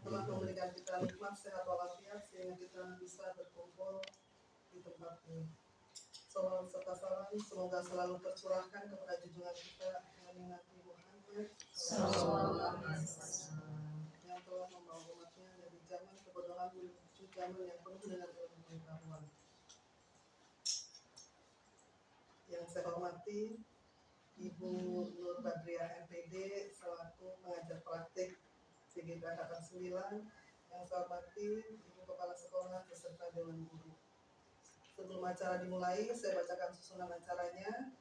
telah memberikan kita nikmat sehat walafiat sehingga kita bisa berkumpul di tempat ini. Salawat serta salam semoga selalu tercurahkan kepada junjungan kita Nabi Muhammad yang telah membawa umatnya dari zaman kebodohan menuju zaman yang penuh dengan ilmu pengetahuan. Yang saya hormati Ibu Nur Badriah MPD selaku pengajar praktik CGP Angkatan 9, yang saya hormati Ibu Kepala Sekolah beserta Dewan Guru. Sebelum acara dimulai, saya bacakan susunan acaranya.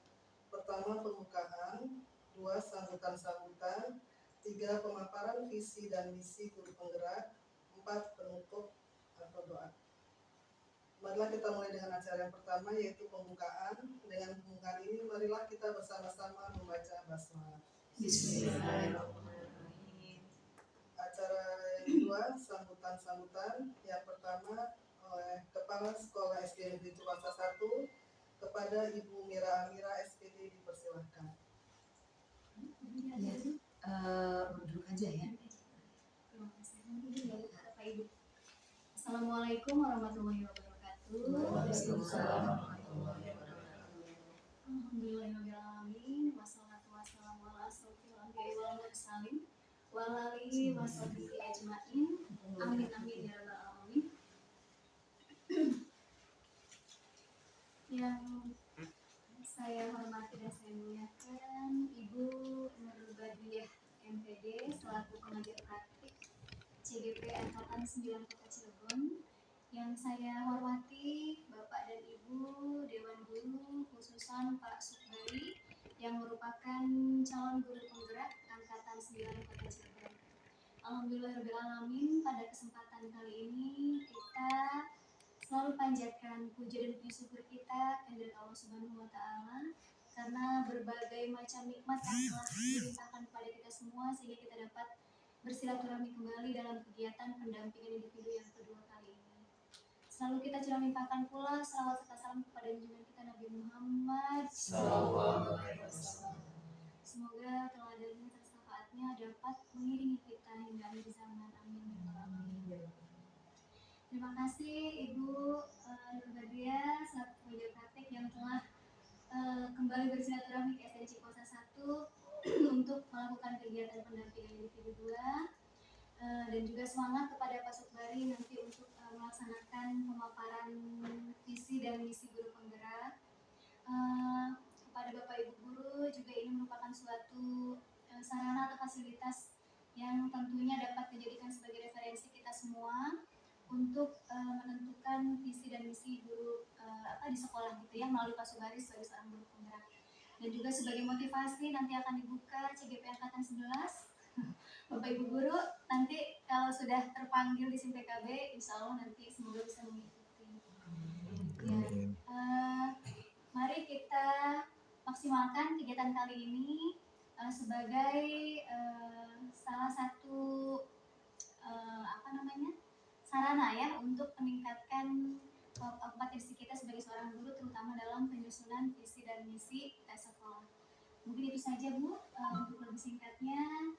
Pertama, pembukaan. 2, sambutan-sambutan. 3, pemaparan visi dan misi guru penggerak. 4, penutup atau doa. Marilah kita mulai dengan acara yang pertama, yaitu pembukaan. Dengan pembukaan ini, marilah kita bersama-sama membaca basmalah. Bismillahirrahmanirrahim. Acara yang kedua, sambutan-sambutan. Yang pertama oleh Kepala Sekolah SD Negeri Cikuasa 1 kepada Ibu Mira Amira SPD, dipersilahkan. Duduk aja ya. Terima kasih. Bapak Ibu. Assalamualaikum warahmatullahi wabarakatuh. Waalaikumsalam warahmatullahi wabarakatuh. Alhamdulillahirrahmanirrahim. Wassalatu wassalamu ala asrofil anbiya'i wal mursalin wa ala alihi wa sahbihi ajmain. Amin amin ya rabbal alamin. Yang saya hormati dan saya muliakan Ibu Nur Badriah MPD selaku pengajar praktik CGP Angkatan 9 Kota Cilegon. Yang saya hormati Bapak dan Ibu Dewan Guru, khususan Pak Sukbari yang merupakan calon guru penggerak Angkatan 9 Kota Cilegon. Alhamdulillahirrahmanirrahim, pada kesempatan kali ini kita selalu panjatkan puji dan puji syukur kita kepada Allah Subhanahu wa Ta'ala karena berbagai macam nikmat yang telah dilimpahkan kepada kita semua sehingga kita dapat bersilaturahmi kembali dalam kegiatan pendampingan individu yang kedua kali ini. Selalu kita juga limpahkan pula salawat serta salam kepada junjungan kita Nabi Muhammad SAW. Semoga teladannya dan syafaatnya dapat mengiringi kita hingga akhir zaman. Amin. Terima kasih Ibu Nur Badriah selaku pengajar praktik yang telah kembali bersilaturahmi ke SD Cikuasa 1 untuk melakukan kegiatan pendampingan individu 2, dan juga semangat kepada Pak Sukbari nanti untuk melaksanakan pemaparan visi dan misi guru penggerak. Kepada Bapak Ibu Guru juga ini merupakan suatu sarana atau fasilitas yang tentunya dapat dijadikan sebagai referensi kita semua untuk menentukan visi dan misi guru di sekolah gitu ya, melalui Pak Sukbari sebagai seorang guru penggerak. Dan juga sebagai motivasi nanti akan dibuka CGP Angkatan 11. Bapak Ibu Guru nanti kalau sudah terpanggil di SIM PKB, insya Allah nanti semoga bisa mengikuti. Ya, mari kita maksimalkan kegiatan kali ini sebagai salah satu sarana ya untuk meningkatkan kompetensi kita sebagai seorang guru, terutama dalam penyusunan visi dan misi sekolah. Mungkin itu saja Bu, untuk lebih singkatnya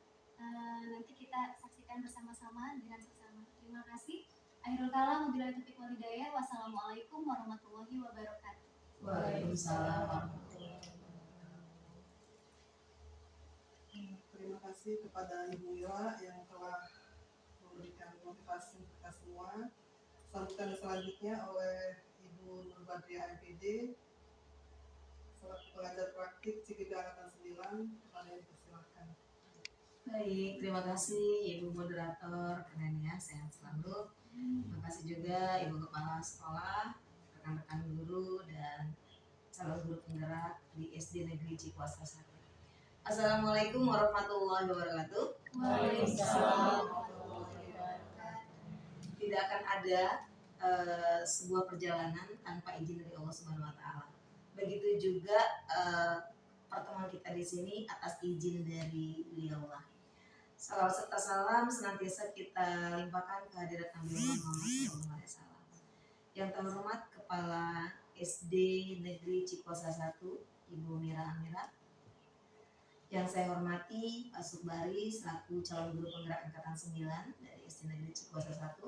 nanti kita saksikan bersama-sama dengan sesama. Terima kasih. Akhirul kalam, wabillahi taufiq wal hidayah. Wassalamualaikum warahmatullahi wabarakatuh. Waalaikumsalam warahmatullahi wabarakatuh. Terima kasih kepada Ibu Mira yang telah memberikan motivasi untuk kita semua. Sambutan selanjutnya oleh Ibu Nur Badriah MPD selaku pengajar praktik CGP Angkatan 9, kepada yang dipersilahkan. Baik, terima kasih Ibu Moderator, keren ya, sehat selalu. Terima kasih juga Ibu Kepala Sekolah, rekan-rekan guru, dan calon guru penggerak di SD Negeri Cikuasa 1. Assalamualaikum warahmatullahi wabarakatuh. Waalaikumsalam. Tidak akan ada sebuah perjalanan tanpa izin dari Allah Subhanahu wa Ta'ala. Begitu juga pertemuan kita di sini atas izin dari beliau-lah. Salawat serta salam senantiasa kita limpahkan kehadirat Nabi Muhammad SAW. Yang terhormat Kepala SD Negeri Cikuasa 1 Ibu Mira Amira, Yang saya hormati Pak Subari selaku calon guru penggerak angkatan 9 dari SD Negeri Cikosa 1.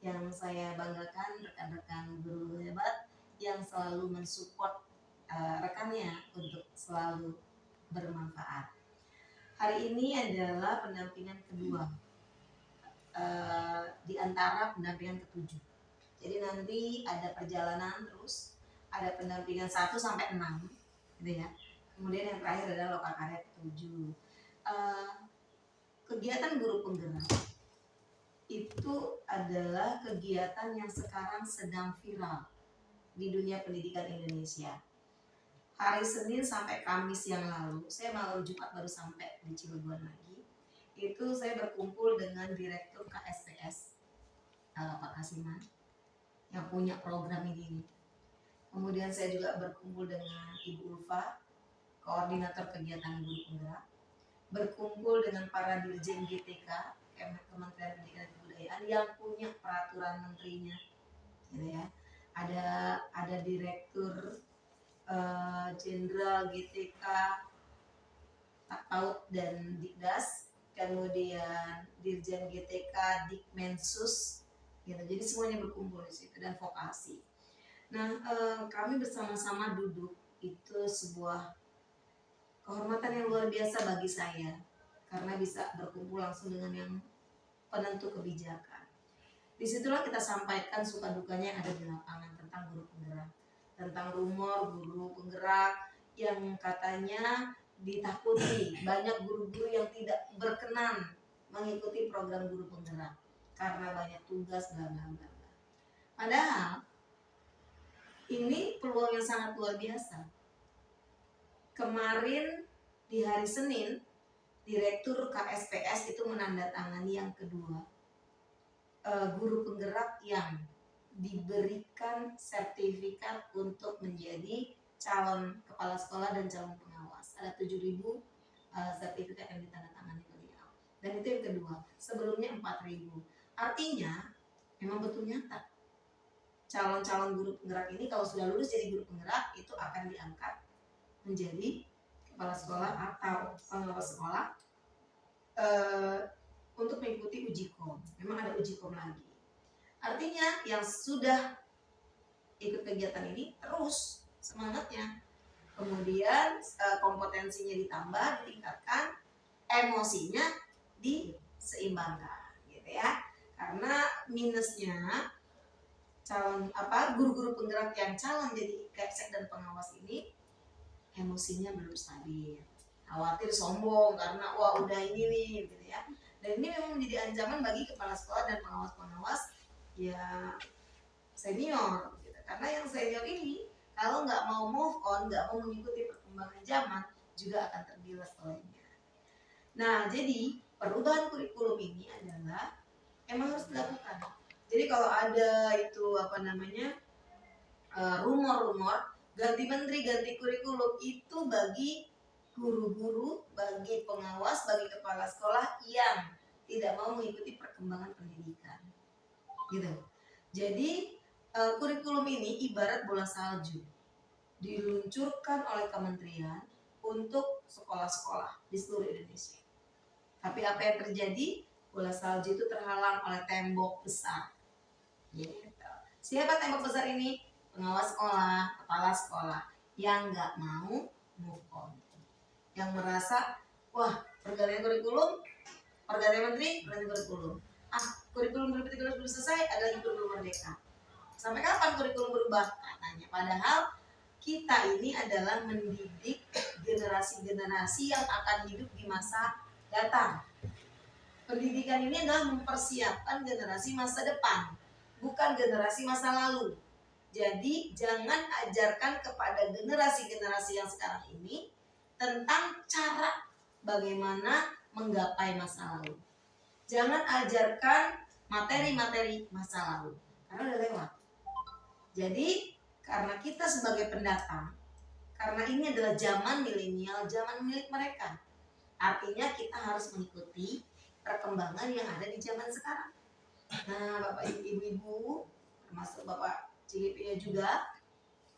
Yang saya banggakan rekan-rekan guru hebat yang selalu mensupport rekannya untuk selalu bermanfaat. Hari ini adalah pendampingan kedua di antara pendampingan ketujuh. Jadi nanti ada perjalanan terus, ada pendampingan 1 sampai 6 gitu ya. Kemudian yang terakhir adalah lokakarya ke-7. Kegiatan guru penggerak itu adalah kegiatan yang sekarang sedang viral di dunia pendidikan Indonesia. Hari Senin sampai Kamis yang lalu, saya malam Jumat baru sampai di Cilegon lagi. Itu saya berkumpul dengan Direktur KSPS Pak Kasiman yang punya program ini. Kemudian saya juga berkumpul dengan Ibu Ulfa, koordinator kegiatan guru penggerak, berkumpul dengan para dirjen GTK, Kementerian Pendidikan dan Kebudayaan yang punya peraturan menterinya, gitu ya. Ada direktur jenderal GTK, PAUD dan Dikdas, kemudian dirjen GTK, Dikmensus, gitu. Jadi semuanya berkumpul di situ dan vokasi. Nah, kami bersama-sama duduk, itu sebuah kehormatan yang luar biasa bagi saya karena bisa berkumpul langsung dengan yang penentu kebijakan. Disitulah kita sampaikan suka dukanya yang ada di lapangan tentang guru penggerak, tentang rumor guru penggerak yang katanya ditakuti banyak guru-guru yang tidak berkenan mengikuti program guru penggerak karena banyak tugas bla bla bla. Padahal ini peluang yang sangat luar biasa. Kemarin di hari Senin, Direktur KSPS itu menandatangani yang kedua, guru penggerak yang diberikan sertifikat untuk menjadi calon kepala sekolah dan calon pengawas. Ada 7.000 sertifikat yang ditandatangani beliau. Dan itu yang kedua, sebelumnya 4.000. Artinya memang betul nyata. Calon-calon guru penggerak ini kalau sudah lulus jadi guru penggerak itu akan diangkat menjadi kepala sekolah atau pengawas sekolah untuk mengikuti uji kom. Memang ada uji kom lagi. Artinya yang sudah ikut kegiatan ini terus semangatnya. Kemudian kompetensinya ditambah, ditingkatkan, emosinya diseimbangkan, gitu ya. Karena minusnya calon guru-guru penggerak yang calon jadi kepsek dan pengawas ini emosinya belum stabil, khawatir sombong karena wah udah ini nih gitu ya. Dan ini memang menjadi ancaman bagi kepala sekolah dan pengawas-pengawas ya senior gitu. Karena yang senior ini kalau nggak mau move on, nggak mau mengikuti perkembangan zaman juga akan tergilas olehnya. Nah, jadi perubahan kurikulum ini adalah emang harus dilakukan. Jadi kalau ada itu rumor-rumor ganti menteri, ganti kurikulum itu bagi guru-guru, bagi pengawas, bagi kepala sekolah yang tidak mau mengikuti perkembangan pendidikan, gitu. Jadi kurikulum ini ibarat bola salju, diluncurkan oleh kementerian untuk sekolah-sekolah di seluruh Indonesia. Tapi apa yang terjadi? Bola salju itu terhalang oleh tembok besar. Gitu. Siapa tembok besar ini? Pengawas sekolah, kepala sekolah yang nggak mau move on, yang merasa wah pergantian kurikulum, pergantian menteri, pergantian kurikulum. Kurikulum 2013 belum selesai, ada lagi kurikulum merdeka. Sampai kapan kurikulum berubah? Katanya. Padahal kita ini adalah mendidik generasi-generasi yang akan hidup di masa datang. Pendidikan ini adalah mempersiapkan generasi masa depan, bukan generasi masa lalu. Jadi jangan ajarkan kepada generasi-generasi yang sekarang ini tentang cara bagaimana menggapai masa lalu. Jangan ajarkan materi-materi masa lalu karena udah lewat. Jadi karena kita sebagai pendatang, karena ini adalah zaman milenial, zaman milik mereka. Artinya kita harus mengikuti perkembangan yang ada di zaman sekarang. Nah, Bapak Ibu, termasuk Bapak CGP-nya juga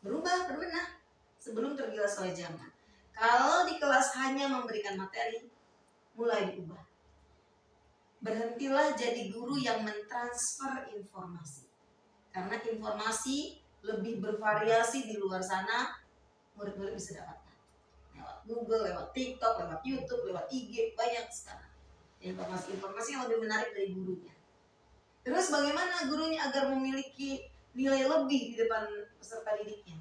berbenah sebelum tergilas oleh zaman. Kalau di kelas hanya memberikan materi, mulai diubah. Berhentilah jadi guru yang mentransfer informasi. Karena informasi lebih bervariasi di luar sana, murid-murid bisa dapatkan. Lewat Google, lewat TikTok, lewat YouTube, lewat IG, banyak sekarang. Informasi-informasi yang lebih menarik dari gurunya. Terus bagaimana gurunya agar memiliki nilai lebih di depan peserta didiknya?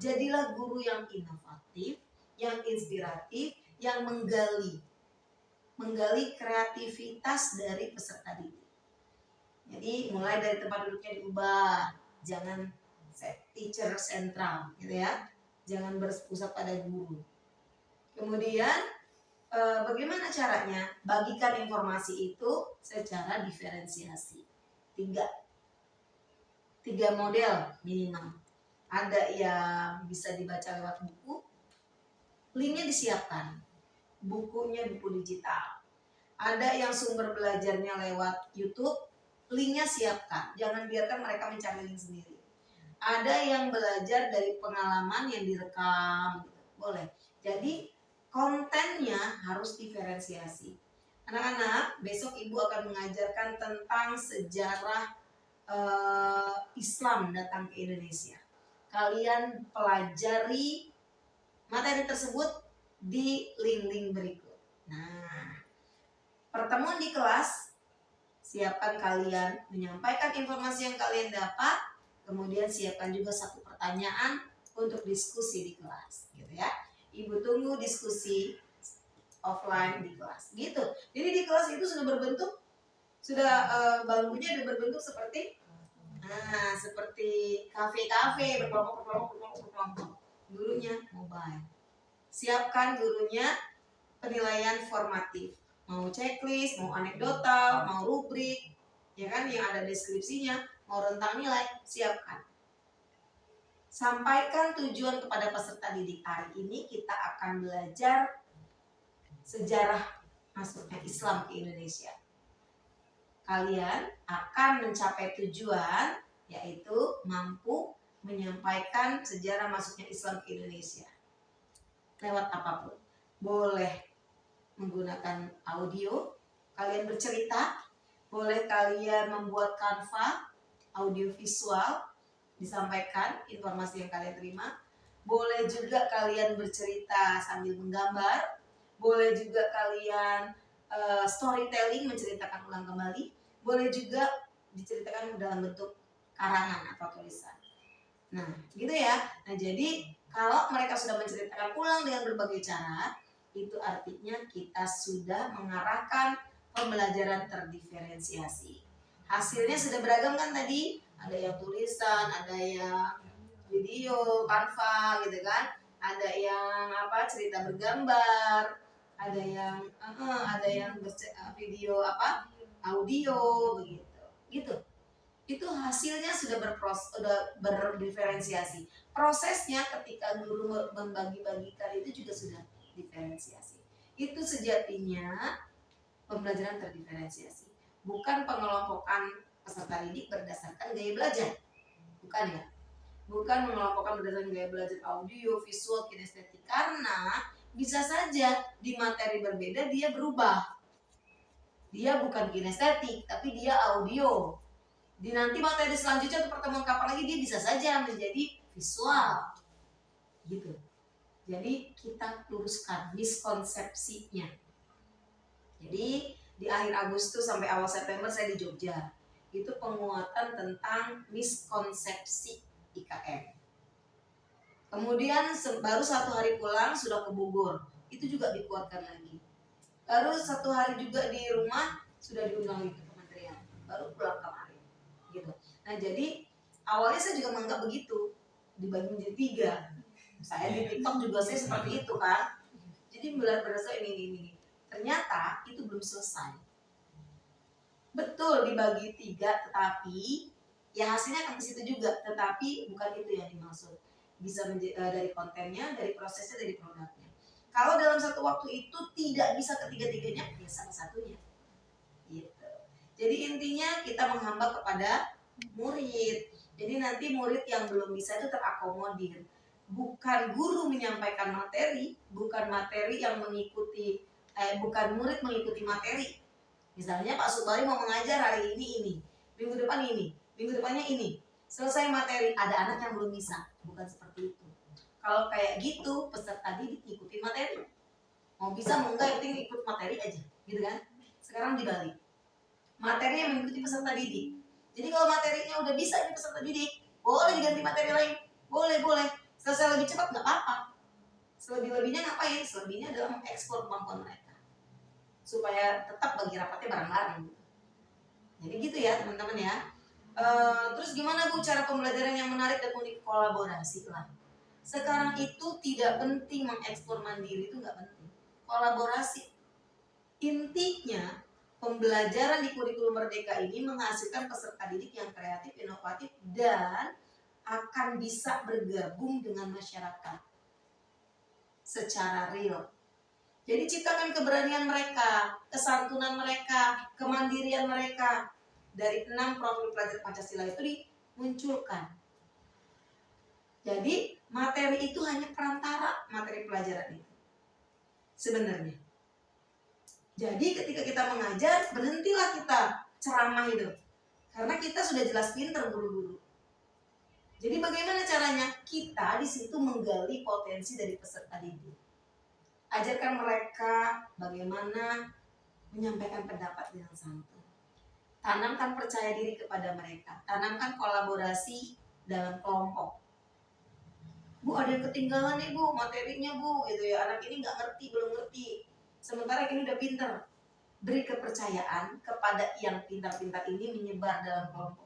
Jadilah guru yang inovatif, yang inspiratif, yang menggali kreativitas dari peserta didik. Jadi mulai dari tempat duduknya diubah, jangan teacher sentral, gitu ya, jangan berpusat pada guru. Kemudian bagaimana caranya? Bagikan informasi itu secara diferensiasi. Tiga model minimal. Ada yang bisa dibaca lewat buku, linknya disiapkan, bukunya buku digital. Ada yang sumber belajarnya lewat YouTube, linknya siapkan, jangan biarkan mereka mencari link sendiri. Ada yang belajar dari pengalaman yang direkam, boleh. Jadi kontennya harus diferensiasi. Anak-anak, besok ibu akan mengajarkan tentang sejarah Islam datang ke Indonesia. Kalian pelajari materi tersebut di link-link berikut. Nah, pertemuan di kelas, siapkan kalian menyampaikan informasi yang kalian dapat, kemudian siapkan juga satu pertanyaan untuk diskusi di kelas, gitu ya. Ibu tunggu diskusi offline di kelas, gitu. Jadi di kelas itu sudah berbentuk, bangkunya sudah berbentuk seperti kafe-kafe berkelompok. Gurunya mobile. Siapkan gurunya penilaian formatif. Mau checklist, mau anekdotal, mau rubrik, ya kan, yang ada deskripsinya, mau rentang nilai, siapkan. Sampaikan tujuan kepada peserta didik. Hari ini kita akan belajar sejarah masuknya Islam ke Indonesia. Kalian akan mencapai tujuan, yaitu mampu menyampaikan sejarah masuknya Islam ke Indonesia lewat apapun. Boleh menggunakan audio, kalian bercerita, boleh kalian membuat Canva, audio visual, disampaikan informasi yang kalian terima. Boleh juga kalian bercerita sambil menggambar, boleh juga kalian storytelling, menceritakan ulang kembali, boleh juga diceritakan dalam bentuk karangan atau tulisan. Nah, gitu ya. Nah, jadi kalau mereka sudah menceritakan ulang dengan berbagai cara, itu artinya kita sudah mengarahkan pembelajaran terdiferensiasi. Hasilnya sudah beragam kan tadi? Ada yang tulisan, ada yang video, Canva gitu kan? Ada yang cerita bergambar, ada yang video audio begitu. Gitu. Itu hasilnya sudah berdiferensiasi. Prosesnya ketika guru membagi-bagikan itu juga sudah diferensiasi. Itu sejatinya pembelajaran terdiferensiasi. Bukan pengelompokan peserta didik berdasarkan gaya belajar. Bukan ya. Bukan mengelompokkan berdasarkan gaya belajar audio, visual, kinestetik. Karena bisa saja di materi berbeda dia berubah. Dia bukan kinestetik, tapi dia audio. Di nanti materi selanjutnya atau pertemuan kapan lagi dia bisa saja menjadi visual. Gitu. Jadi kita luruskan miskonsepsinya. Jadi di akhir Agustus sampai awal September saya di Jogja. Itu penguatan tentang miskonsepsi IKN. Kemudian baru 1 hari pulang sudah ke Bogor. Itu juga dikuatkan lagi. Baru 1 hari juga di rumah sudah diundang lagi ke kementerian. Baru pulang kemarin. Gitu. Nah, jadi awalnya saya juga menganggap begitu, dibagi menjadi 3. Saya di TikTok juga saya seperti itu kan. Jadi berdasarkan ini. Ternyata itu belum selesai. Betul dibagi 3, tetapi ya hasilnya akan ke situ juga, tetapi bukan itu yang dimaksud. Bisa dari kontennya, dari prosesnya, dari produknya. Kalau dalam satu waktu itu tidak bisa ketiga-tiganya, ya salah satunya. Gitu. Jadi intinya kita menghamba kepada murid. Jadi nanti murid yang belum bisa itu terakomodir. bukan guru menyampaikan materi, bukan materi yang mengikuti, bukan murid mengikuti materi. Misalnya Pak Subari mau mengajar hari ini, minggu depan ini, minggu depannya ini. Selesai materi, ada anak yang belum bisa. Bukan seperti itu. Kalau kayak gitu, peserta didik ikuti materi. Mau bisa, mau enggak, yang penting ikut materi aja. Gitu kan? Sekarang dibalik. Materi yang mengikuti peserta didik. Jadi kalau materinya udah bisa di peserta didik, boleh diganti materi lain. Boleh. Selesai lebih cepat nggak apa-apa. Selebih-lebihnya ngapain? Selebihnya adalah mengekspor kemampuan mereka. Supaya tetap bagi rapatnya bareng-bareng. Jadi gitu ya teman-teman ya. Terus gimana Bu cara pembelajaran yang menarik dan unik? Kolaborasi lah. Sekarang itu tidak penting mengekspor mandiri, itu nggak penting. Kolaborasi. Intinya pembelajaran di kurikulum Merdeka ini menghasilkan peserta didik yang kreatif, inovatif, dan akan bisa bergabung dengan masyarakat secara real. Jadi ciptakan keberanian mereka, kesantunan mereka, kemandirian mereka. Dari 6 profil pelajar Pancasila itu dimunculkan. Jadi materi itu hanya perantara materi pelajaran itu sebenarnya. Jadi ketika kita mengajar, berhentilah kita ceramah itu. Karena kita sudah jelas pinter guru-guru. Jadi bagaimana caranya? Kita di situ menggali potensi dari peserta didik. Ajarkan mereka bagaimana menyampaikan pendapat dengan santun. Tanamkan percaya diri kepada mereka. Tanamkan kolaborasi dalam kelompok. Bu, ada yang ketinggalan nih Bu, materinya Bu, gitu ya. Anak ini nggak ngerti, belum ngerti. Sementara ini udah pinter. Beri kepercayaan kepada yang pintar-pintar ini menyebar dalam kelompok.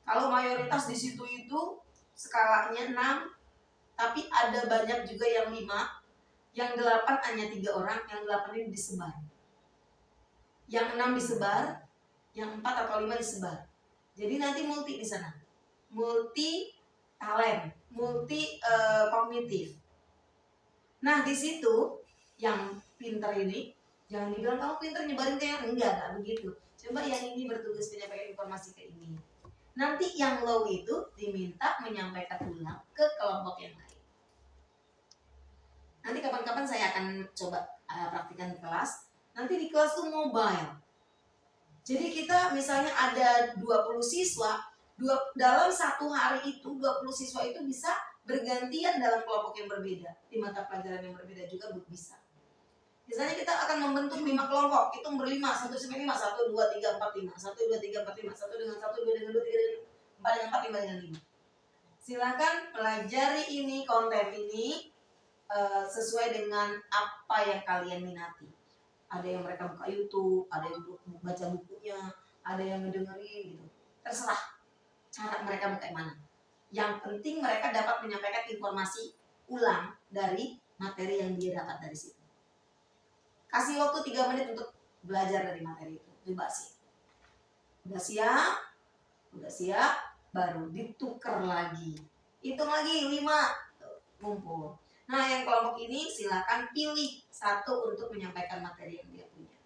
Kalau mayoritas di situ itu skalanya 6, tapi ada banyak juga yang 5, yang 8 hanya 3 orang, yang 8 ini disebar. Yang 6 disebar, yang 4 atau 5 disebar. Jadi nanti multi di sana. Multi talent, multi kognitif. Nah, di situ yang pintar ini jangan dibilang kamu pintar nyebarin ke yang enggak begitu. Coba yang ini bertugas menyampaikan informasi ke ini. Nanti yang low itu diminta menyampaikan ulang ke kelompok yang lain. Nanti kapan-kapan saya akan coba praktikan di kelas. Nanti di kelas itu mobile. Jadi kita misalnya ada 20 siswa, dalam satu hari itu 20 siswa itu bisa bergantian dalam kelompok yang berbeda. Di mata pelajaran yang berbeda juga bisa. Misalnya kita akan membentuk 5 kelompok, hitung berlima, 1 sampai 5, 1, 2, 3, 4, 5, 1, 2, 3, 4, 5, 1 dengan 1, 2 dengan 2, 3 dengan 4 dengan 4, 5 dengan 5. Silakan pelajari ini, konten ini sesuai dengan apa yang kalian minati. Ada yang mereka buka YouTube, ada yang baca bukunya, ada yang ngedengerin gitu. Terserah cara mereka buka yang mana. Yang penting mereka dapat menyampaikan informasi ulang dari materi yang dia dapat dari situ. Kasih waktu 3 menit untuk belajar dari materi itu. Coba sih. Udah siap, baru ditukar lagi. Hitung lagi 5, ngumpul. Nah, yang kelompok ini silakan pilih 1 untuk menyampaikan materi yang dia punya.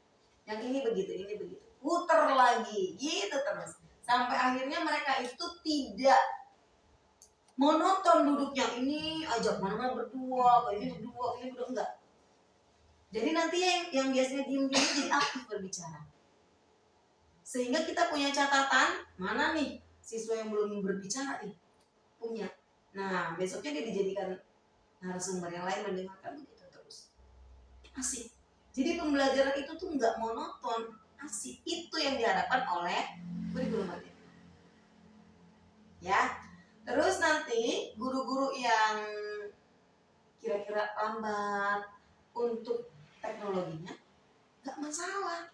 Yang ini begitu. Putar lagi, gitu terus. Sampai akhirnya mereka itu tidak monoton duduknya. Ini ajak mana-mana berdua, ini berdua, enggak. Jadi nanti yang biasanya diem-diem jadi aktif berbicara. Sehingga kita punya catatan, mana nih siswa yang belum berbicara nih? Punya. Nah, besoknya dia dijadikan narasumber yang lain mendengarkan begitu terus. Asik. Jadi pembelajaran itu tuh nggak monoton, asik. Itu yang diharapkan oleh kurikulum Merdeka. Ya. Terus nanti guru-guru yang kira-kira lambat untuk teknologinya nggak masalah.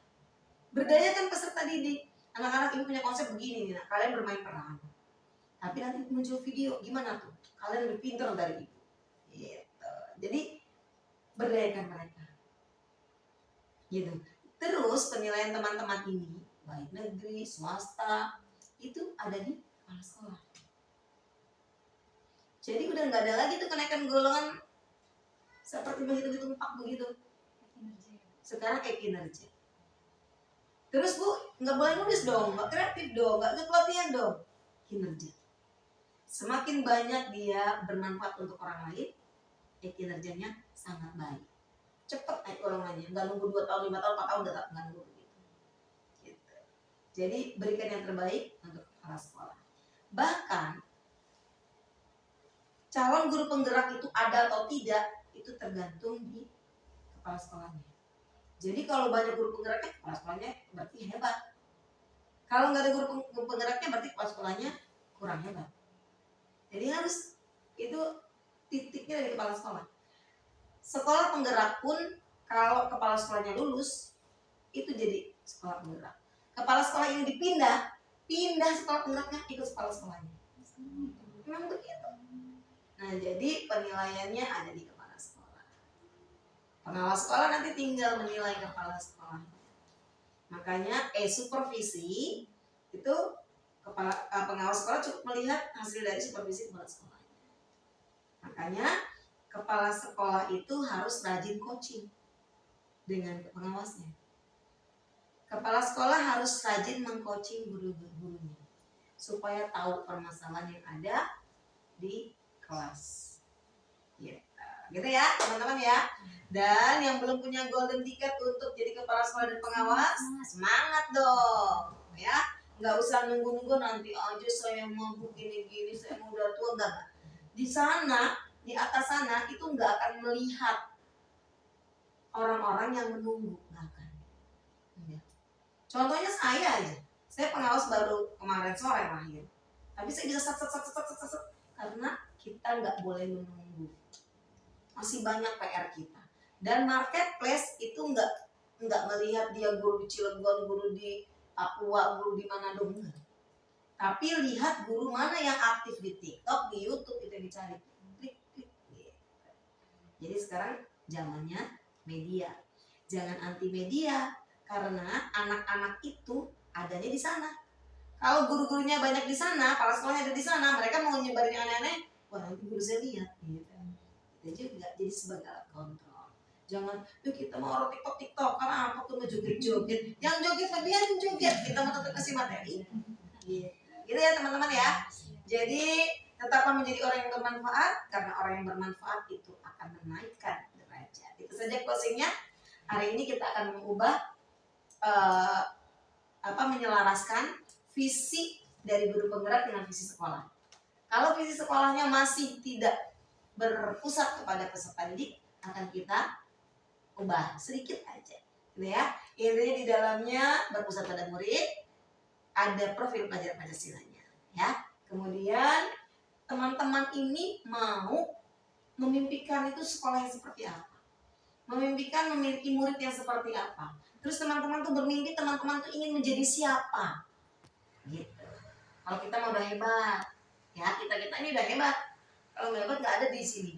Berdayakan peserta didik. Anak-anak ini punya konsep begini nih, nah, kalian bermain peran. Tapi nanti muncul video, gimana tuh? Kalian lebih pintar dari ibu. Gitu. Jadi berdayakan mereka. Gitu. Terus penilaian teman-teman ini, baik negeri, swasta, itu ada di kepala sekolah. Jadi udah nggak ada lagi tuh kenaikan golongan seperti begitu-begitu begitu. Sekarang kinerja. Terus Bu, nggak boleh nulis dong, nggak kreatif dong, nggak ikut pelatihan dong. Kinerja. Semakin banyak dia bermanfaat untuk orang lain, kinerjanya sangat baik. Cepat naik golongannya, nggak nunggu 2 tahun, 5 tahun, 4 tahun, nggak nunggu begitu. Gitu. Jadi berikan yang terbaik untuk kepala sekolah. Bahkan calon guru penggerak itu ada atau tidak itu tergantung di kepala sekolahnya. Jadi kalau banyak guru penggeraknya, kepala sekolahnya berarti hebat. Kalau nggak ada guru penggeraknya berarti kepala sekolahnya kurang hebat. Jadi harus itu titiknya dari kepala sekolah. Sekolah penggerak pun kalau kepala sekolahnya lulus itu jadi sekolah penggerak. Kepala sekolah yang pindah sekolah penggeraknya ikut kepala sekolahnya. Memang begitu. Nah, jadi penilaiannya ada di kepala sekolah. Pengawas sekolah nanti tinggal menilai kepala sekolah. Makanya supervisi itu pengawas sekolah cukup melihat hasil dari supervisi kepala sekolah. Makanya kepala sekolah itu harus rajin coaching dengan pengawasnya. Kepala sekolah harus rajin mengcoaching guru-gurunya supaya tahu permasalahan yang ada di kelas. Gitu ya teman-teman ya. Dan yang belum punya golden ticket untuk jadi kepala sekolah dan pengawas, semangat dong ya. Nggak usah nunggu-nunggu nanti aja saya mau begini-gini, saya mau udah tua, enggak. Di sana, di atas sana itu nggak akan melihat orang-orang yang menunggu, nggak akan. Ya. Contohnya saya aja, saya pengawas baru kemarin sore lahir, tapi saya bisa set karena kita nggak boleh menunggu. Masih banyak PR kita. Dan marketplace itu nggak melihat dia guru di Cilegon, guru di Papua, guru di Manado, enggak. Tapi lihat guru mana yang aktif di TikTok, di YouTube, itu dicari. Klik. Jadi sekarang zamannya media. Jangan anti media, karena anak-anak itu adanya di sana. Kalau guru-gurunya banyak di sana, para sekolahnya ada di sana, mereka mau nyebarin aneh-aneh, wah nanti guru saya lihat. Gitu. Itu juga jadi sebagai alat kontrol. Jangan, yuk kita mau orang TikTok, karena apa tuh ngejoget-joget. Yang joget biarin joget, kita mau tetap kasih materi. Gitu ya teman-teman ya. Jadi tetaplah menjadi orang yang bermanfaat, karena orang yang bermanfaat itu akan menaikkan derajat. Itu saja closingnya. Hari ini kita akan mengubah menyelaraskan visi dari guru penggerak dengan visi sekolah. Kalau visi sekolahnya masih tidak berpusat kepada peserta didik, akan kita ubah sedikit aja, gitu ya. Intinya di dalamnya berpusat pada murid, ada profil pelajar Pancasilanya, ya. Kemudian teman-teman ini mau memimpikan itu sekolah yang seperti apa, memimpikan memiliki murid yang seperti apa. Terus teman-teman tuh bermimpi, teman-teman tuh ingin menjadi siapa, gitu. Kalau kita mau udah hebat, ya kita ini udah hebat. Kalau nggak hebat nggak ada di sini.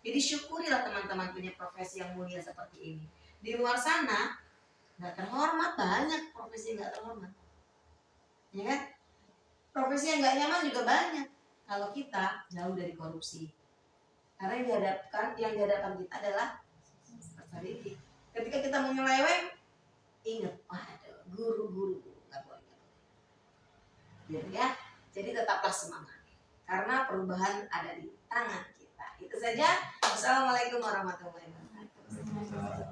Jadi syukurilah teman-teman punya profesi yang mulia seperti ini. Di luar sana nggak terhormat, banyak profesi yang nggak terhormat, ya kan? Profesi yang nggak nyaman juga banyak. Kalau kita jauh dari korupsi, karena yang dihadapkan kita adalah peserta didik. Ketika kita mau nyeleweng, ingat, waduh, guru-guru nggak boleh. Gitu ya. Jadi tetaplah semangat, karena perubahan ada di tangan kita. Itu saja. Wassalamualaikum warahmatullahi wabarakatuh.